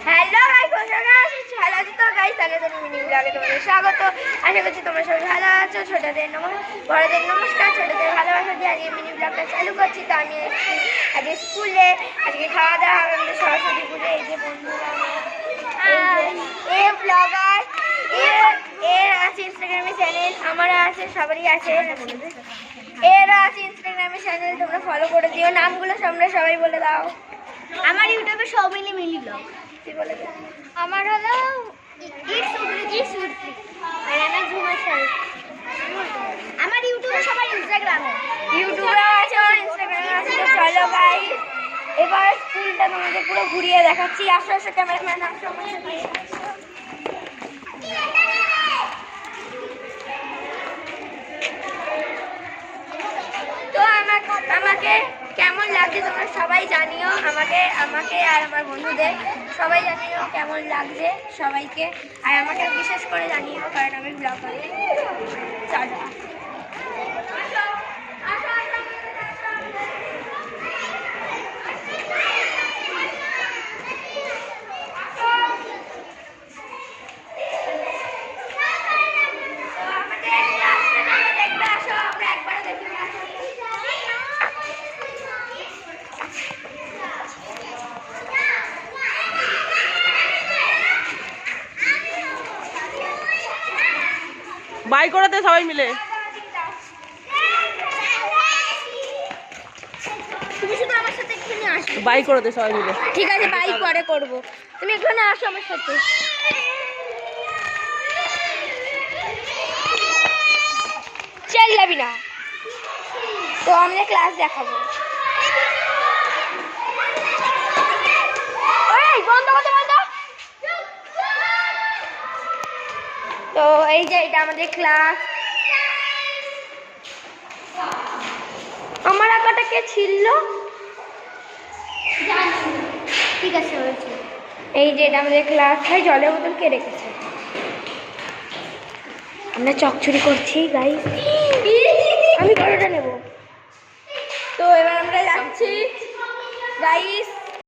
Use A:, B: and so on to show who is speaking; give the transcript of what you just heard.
A: Hello guys, ভালো আছো তো গাইস? তাহলে তো মিনি ব্লগে তোমাদের স্বাগত। আশা করছি তোমরা সবাই ভালো আছো। ছোটদের বড়দের নমস্কার, ছোটদের ভালোবাসা দিয়ে আজকে মিনি ব্লগটা চালু করছি। তো আমি এসেছি আজকে স্কুলে, আজকে খাওয়া দাওয়া হবে আমাদের সরস্বতী পুজো। এই যে বন্ধুরা এ ব্লগার, এর আছে ইনস্টাগ্রামে চ্যানেল, আমারও আছে, সবারই আছে, এরও আছে ইনস্টাগ্রামে চ্যানেল, তোমরা ফলো করে দিও। নামগুলো তোমরা সবাই বলে দাও।
B: আমার ইউটিউবে সব মিলে মিলি ব্লগ।
A: তুই বলে দে।
B: আমার হলো ইটস উগলিজি সুরফি আর আমার ঝুমার শাড়ি। আমার ইউটিউবে সবাই ইনস্টাগ্রামে,
A: ইউটিউবে আছে আর ইনস্টাগ্রামে আছে। তো চলো গাইস, এবার স্কুলটা তোমাদের পুরো ঘুরিয়ে দেখাচ্ছি। আসো আসো ক্যামেরাম্যান, আসো আমার সাথে। তো আমাকে কেমন লাগছে তোমরা সবাই জানিও। আমাকে আর আমার বন্ধুদের সবাই জানিও কেমন লাগছে সবাইকে। আর আমাকে বিশেষ করে জানিও, কারণ আমি ব্লগ করি। চলো
C: বাই করাতে সবাই মিলে।
A: তুমি শুধু আমার সাথে এখানে আসো।
C: বাই করাতে সবাই মিলে।
A: ঠিক আছে, বাই পরে করবো। তুমি এখানে আসো আমার সাথে। চেল্লাবি না। তো আমরা ক্লাস দেখাবো। ওই বন্ধ করতে বন্ধ। তো এই যে এটা আমাদের ক্লাস। আমার আঁকাটা কে ছিল?
B: ঠিক আছে হয়েছে।
A: এই যে এটা আমাদের ক্লাস। ভাই জলের বোতল কে রেখেছে? আমরা চকচুরি করছি গাইস। আমি বড়টা নেব। তো এবার আমরা যাচ্ছি গাইস।